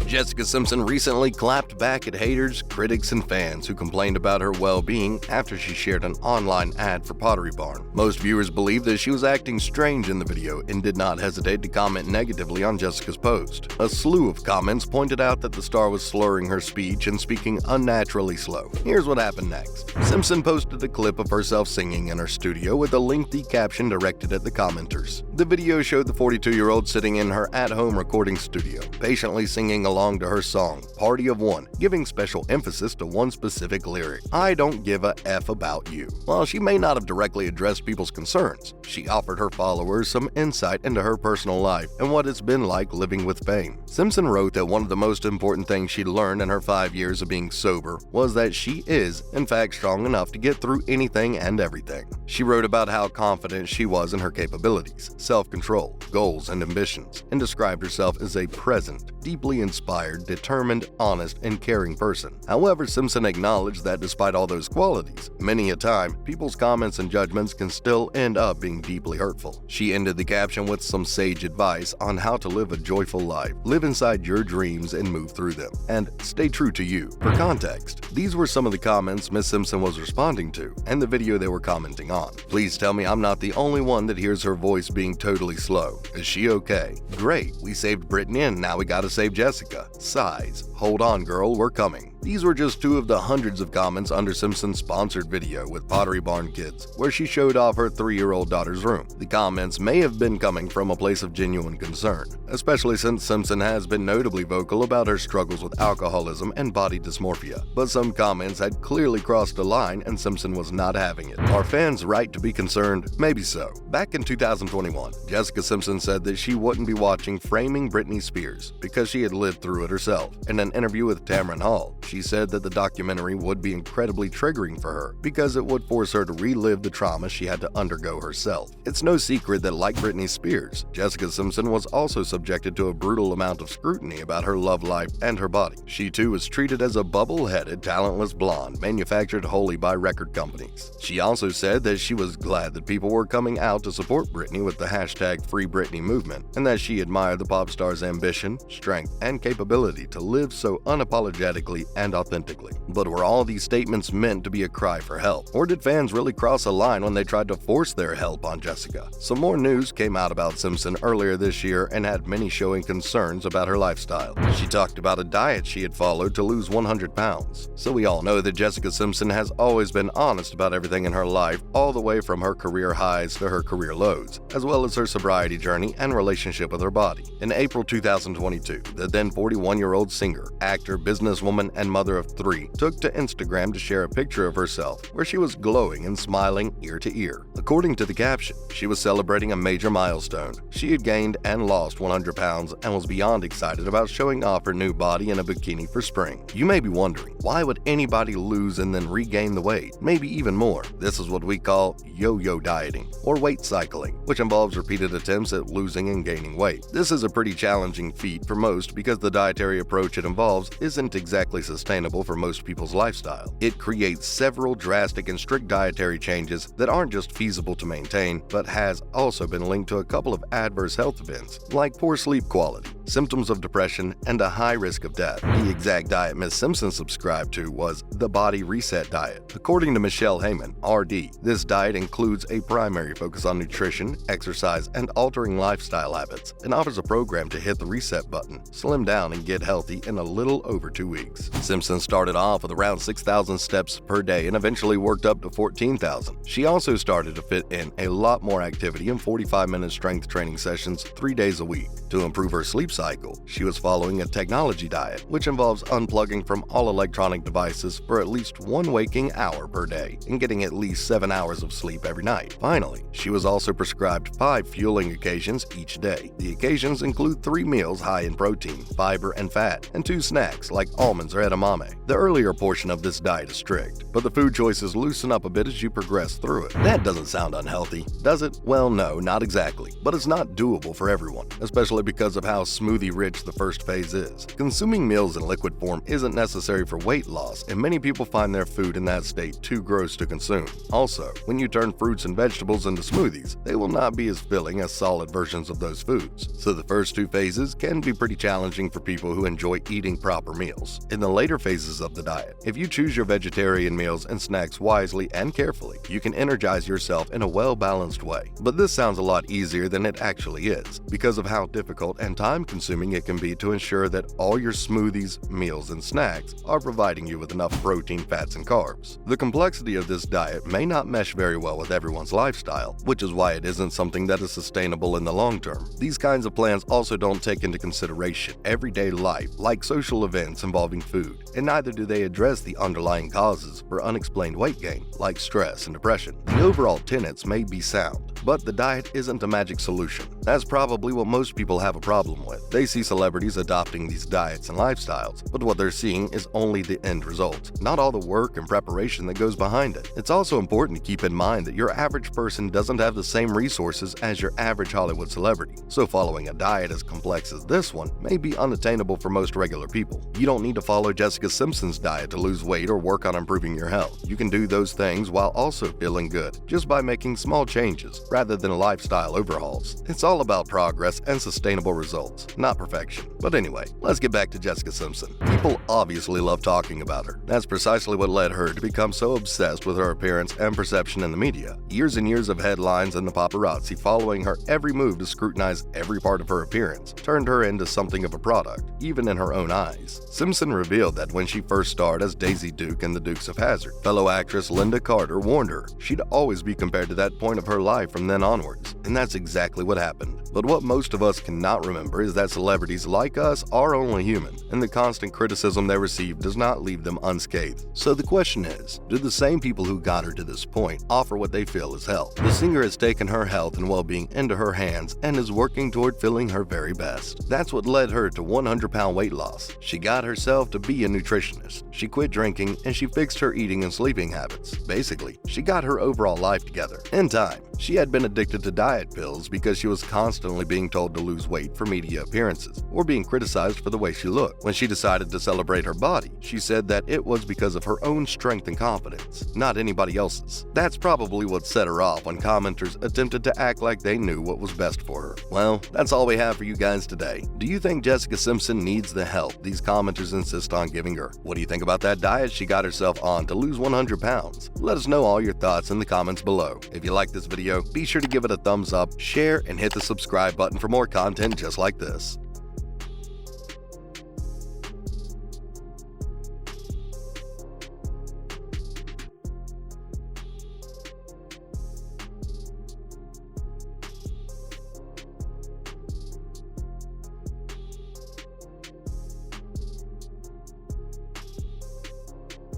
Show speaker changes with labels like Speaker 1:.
Speaker 1: Jessica Simpson recently clapped back at haters, critics, and fans who complained about her well-being after she shared an online ad for Pottery Barn. Most viewers believed that she was acting strange in the video and did not hesitate to comment negatively on Jessica's post. A slew of comments pointed out that the star was slurring her speech and speaking unnaturally slow. Here's what happened next. Simpson posted a clip of herself singing in her studio with a lengthy caption directed at the commenters. The video showed the 42-year-old sitting in her at-home recording studio, patiently singing along to her song, Party of One, giving special emphasis to one specific lyric, I don't give a F about you. While she may not have directly addressed people's concerns, she offered her followers some insight into her personal life and what it's been like living with fame. Simpson wrote that one of the most important things she'd learned in her 5 years of being sober was that she is, in fact, strong enough to get through anything and everything. She wrote about how confident she was in her capabilities, self-control, goals, and ambitions, and described herself as a present, deeply inspired, determined, honest, and caring person. However, Simpson acknowledged that despite all those qualities, many a time, people's comments and judgments can still end up being deeply hurtful. She ended the caption with some sage advice on how to live a joyful life, live inside your dreams and move through them, and stay true to you. For context, these were some of the comments Miss Simpson was responding to, and the video they were commenting on. Please tell me I'm not the only one that hears her voice being totally slow. Is she okay? Great, we saved Brittany and now we gotta save Jessica. Sighs. Hold on girl, we're coming. These were just two of the hundreds of comments under Simpson's sponsored video with Pottery Barn Kids, where she showed off her 3-year-old daughter's room. The comments may have been coming from a place of genuine concern, especially since Simpson has been notably vocal about her struggles with alcoholism and body dysmorphia. But some comments had clearly crossed a line and Simpson was not having it. Are fans right to be concerned? Maybe so. Back in 2021, Jessica Simpson said that she wouldn't be watching Framing Britney Spears because she had lived through it herself. In an interview with Tamron Hall, she said that the documentary would be incredibly triggering for her because it would force her to relive the trauma she had to undergo herself. It's no secret that, like Britney Spears, Jessica Simpson was also subjected to a brutal amount of scrutiny about her love life and her body. She too was treated as a bubble-headed, talentless blonde manufactured wholly by record companies. She also said that she was glad that people were coming out to support Britney with the hashtag Free Britney movement, and that she admired the pop star's ambition, strength, and capability to live so unapologetically and authentically. But were all these statements meant to be a cry for help? Or did fans really cross a line when they tried to force their help on Jessica? Some more news came out about Simpson earlier this year and had many showing concerns about her lifestyle. She talked about a diet she had followed to lose 100 pounds. So we all know that Jessica Simpson has always been honest about everything in her life, all the way from her career highs to her career lows, as well as her sobriety journey and relationship with her body. In April 2022, the then 41-year-old singer, actor, businesswoman, and mother of 3 took to Instagram to share a picture of herself where she was glowing and smiling ear to ear. According to the caption, she was celebrating a major milestone. She had gained and lost 100 pounds and was beyond excited about showing off her new body in a bikini for spring. You may be wondering, why would anybody lose and then regain the weight? Maybe even more. This is what we call yo-yo dieting or weight cycling, which involves repeated attempts at losing and gaining weight. This is a pretty challenging feat for most because the dietary approach it involves isn't exactly sustainable for most people's lifestyle. It creates several drastic and strict dietary changes that aren't just feasible to maintain, but has also been linked to a couple of adverse health events, like poor sleep quality, symptoms of depression, and a high risk of death. The exact diet Miss Simpson subscribed to was the Body Reset Diet. According to Michelle Heyman, RD, this diet includes a primary focus on nutrition, exercise, and altering lifestyle habits, and offers a program to hit the reset button, slim down, and get healthy in a little over 2 weeks. Simpson started off with around 6,000 steps per day and eventually worked up to 14,000. She also started to fit in a lot more activity and 45-minute strength training sessions 3 days a week. To improve her sleep cycle, she was following a technology diet, which involves unplugging from all electronic devices for at least 1 waking hour per day and getting at least 7 hours of sleep every night. Finally, she was also prescribed 5 fueling occasions each day. The occasions include 3 meals high in protein, fiber, and fat, and 2 snacks like almonds or edamame. The earlier portion of this diet is strict, but the food choices loosen up a bit as you progress through it. That doesn't sound unhealthy, does it? Well, no, not exactly, but it's not doable for everyone, especially because of how smooth smoothie-rich the first phase is. Consuming meals in liquid form isn't necessary for weight loss, and many people find their food in that state too gross to consume. Also, when you turn fruits and vegetables into smoothies, they will not be as filling as solid versions of those foods. So the first two phases can be pretty challenging for people who enjoy eating proper meals. In the later phases of the diet, if you choose your vegetarian meals and snacks wisely and carefully, you can energize yourself in a well-balanced way. But this sounds a lot easier than it actually is, because of how difficult and time-consuming it can be to ensure that all your smoothies, meals, and snacks are providing you with enough protein, fats, and carbs. The complexity of this diet may not mesh very well with everyone's lifestyle, which is why it isn't something that is sustainable in the long term. These kinds of plans also don't take into consideration everyday life, like social events involving food, and neither do they address the underlying causes for unexplained weight gain, like stress and depression. The overall tenets may be sound, but the diet isn't a magic solution. That's probably what most people have a problem with. They see celebrities adopting these diets and lifestyles, but what they're seeing is only the end result, not all the work and preparation that goes behind it. It's also important to keep in mind that your average person doesn't have the same resources as your average Hollywood celebrity, so following a diet as complex as this one may be unattainable for most regular people. You don't need to follow Jessica Simpson's diet to lose weight or work on improving your health. You can do those things while also feeling good, just by making small changes rather than lifestyle overhauls. It's all about progress and sustainable results, not perfection. But anyway, let's get back to Jessica Simpson. People obviously love talking about her. That's precisely what led her to become so obsessed with her appearance and perception in the media. Years and years of headlines and the paparazzi following her every move to scrutinize every part of her appearance turned her into something of a product, even in her own eyes. Simpson revealed that when she first starred as Daisy Duke in The Dukes of Hazzard, fellow actress Linda Carter warned her she'd always be compared to that point of her life from then onwards, and that's exactly what happened. But what most of us cannot remember is that celebrities like us are only human, and the constant criticism they receive does not leave them unscathed. So the question is, do the same people who got her to this point offer what they feel is health? The singer has taken her health and well-being into her hands and is working toward feeling her very best. That's what led her to 100-pound weight loss. She got herself to be a nutritionist. She quit drinking and she fixed her eating and sleeping habits. Basically, she got her overall life together. In time, she had been addicted to diet pills because she was constantly being told to lose weight for media appearances or being criticized for the way she looked. When she decided to celebrate her body, she said that it was because of her own strength and confidence, not anybody else's. That's probably what set her off when commenters attempted to act like they knew what was best for her. Well, that's all we have for you guys today. Do you think Jessica Simpson needs the help these commenters insist on giving her? What do you think about that diet she got herself on to lose 100 pounds? Let us know all your thoughts in the comments below. If you like this video, be sure to give it a thumbs up, share, and hit the subscribe button for more content just like this.